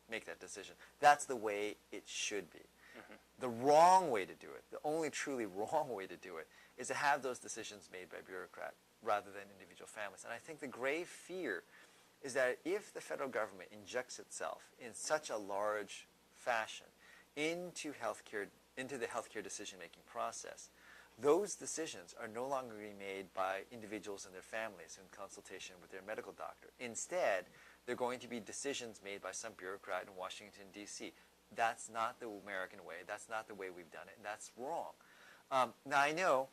make that decision. That's the way it should be. The wrong way to do it, the only truly wrong way to do it, is to have those decisions made by bureaucrats rather than individual families. And I think the grave fear is that if the federal government injects itself in such a large fashion into the healthcare decision-making process, those decisions are no longer being made by individuals and their families in consultation with their medical doctor. Instead, they're going to be decisions made by some bureaucrat in Washington, D.C. That's not the American way. That's not the way we've done it, and that's wrong. Now, I know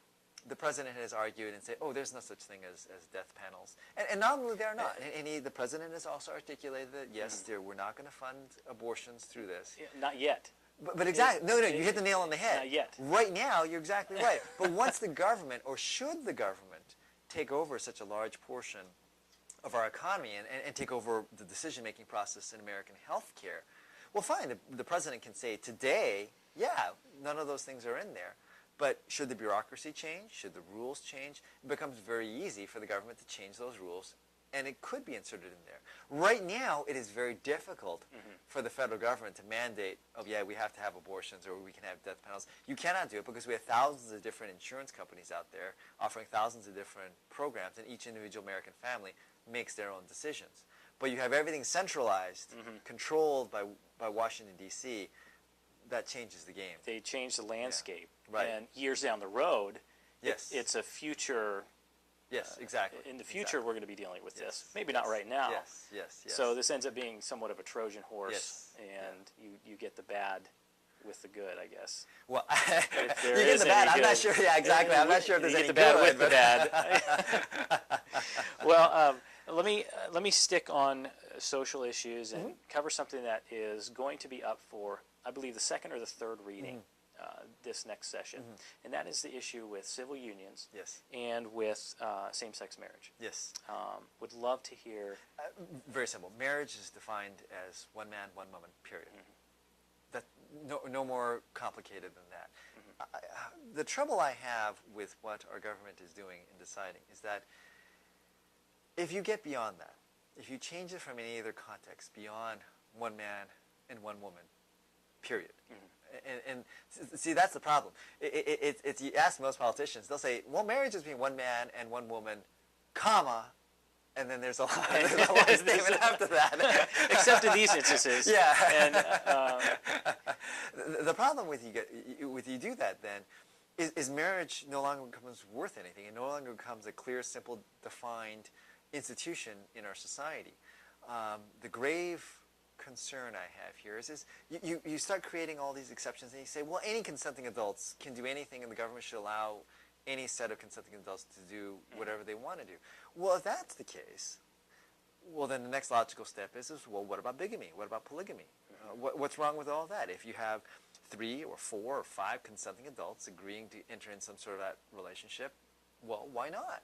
the president has argued and said, oh, there's no such thing as death panels. And not only they're not. The president has also articulated that, yes, we're not going to fund abortions through this. Yeah, not yet. But exactly. No, you hit the nail on the head. Not yet. Right now, you're exactly right. But once the government, or should the government, take over such a large portion of our economy and take over the decision-making process in American health care, well, fine, the president can say today, yeah, none of those things are in there. But should the bureaucracy change? Should the rules change? It becomes very easy for the government to change those rules, and it could be inserted in there. Right now, it is very difficult for the federal government to mandate, oh, yeah, we have to have abortions or we can have death penalties. You cannot do it because we have thousands of different insurance companies out there offering thousands of different programs, and each individual American family makes their own decisions. But you have everything centralized, controlled by Washington, D.C., that changes the game. They change the landscape. Yeah. Right. And years down the road, yes, it's a future. Yes, exactly. In the future, we're going to be dealing with this. Maybe not right now. Yes. So this ends up being somewhat of a Trojan horse, Yes. and you get the bad with the good, I guess. Well, If there you get is the bad. any I'm not good. sure. Yeah, exactly. I'm not sure if there's You any get the bad good, with the but- bad. Well, let me stick on social issues and cover something that is going to be up for, I believe, the second or the third reading this next session, and that is the issue with civil unions Yes. and with same-sex marriage. Yes. Would love to hear. Very simple. Marriage is defined as one man, one woman, period. That, no more complicated than that. The trouble I have with what our government is doing in deciding is that if you get beyond that, if you change it from any other context beyond one man and one woman, period. And see, that's the problem. It's you ask most politicians, they'll say, well, marriage is between one man and one woman, comma, and then there's a long statement after that. Except in these instances. Yeah. And the problem with you do that then is marriage no longer becomes worth anything. It no longer becomes a clear, simple, defined institution in our society. The grave concern I have here is you start creating all these exceptions and you say, well, any consenting adults can do anything and the government should allow any set of consenting adults to do whatever they want to do. Well, if that's the case, well, then the next logical step is well, what about bigamy? What about polygamy? What's wrong with all that? If you have 3 or 4 or 5 consenting adults agreeing to enter in some sort of that relationship, well, why not?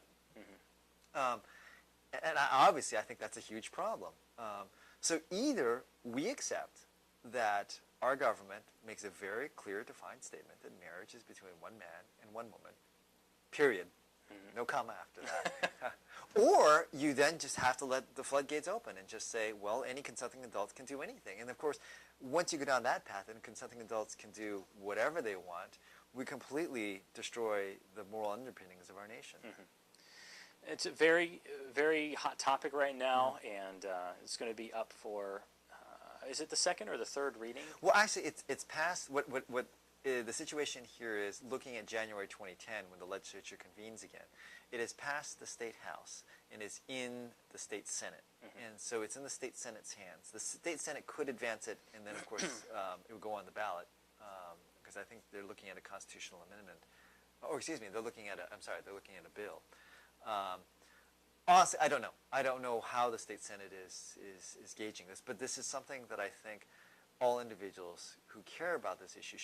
Obviously, I think that's a huge problem. So either we accept that our government makes a very clear, defined statement that marriage is between one man and one woman, period. No comma after that. Or you then just have to let the floodgates open and just say, well, any consenting adult can do anything. And of course, once you go down that path and consenting adults can do whatever they want, we completely destroy the moral underpinnings of our nation. it's a very, very hot topic right now, and it's going to be up for, is it the second or the third reading? Well, actually, it's past what the situation here is looking at January 2010 when the legislature convenes again. It is past the State House and is in the State Senate. And so it's in the State Senate's hands. The State Senate could advance it, and then, of course, it would go on the ballot, because I think they're looking at a constitutional amendment. Or, excuse me, they're looking at they're looking at a bill. Honestly, I don't know. I don't know how the State Senate is gauging this, but this is something that I think all individuals who care about this issue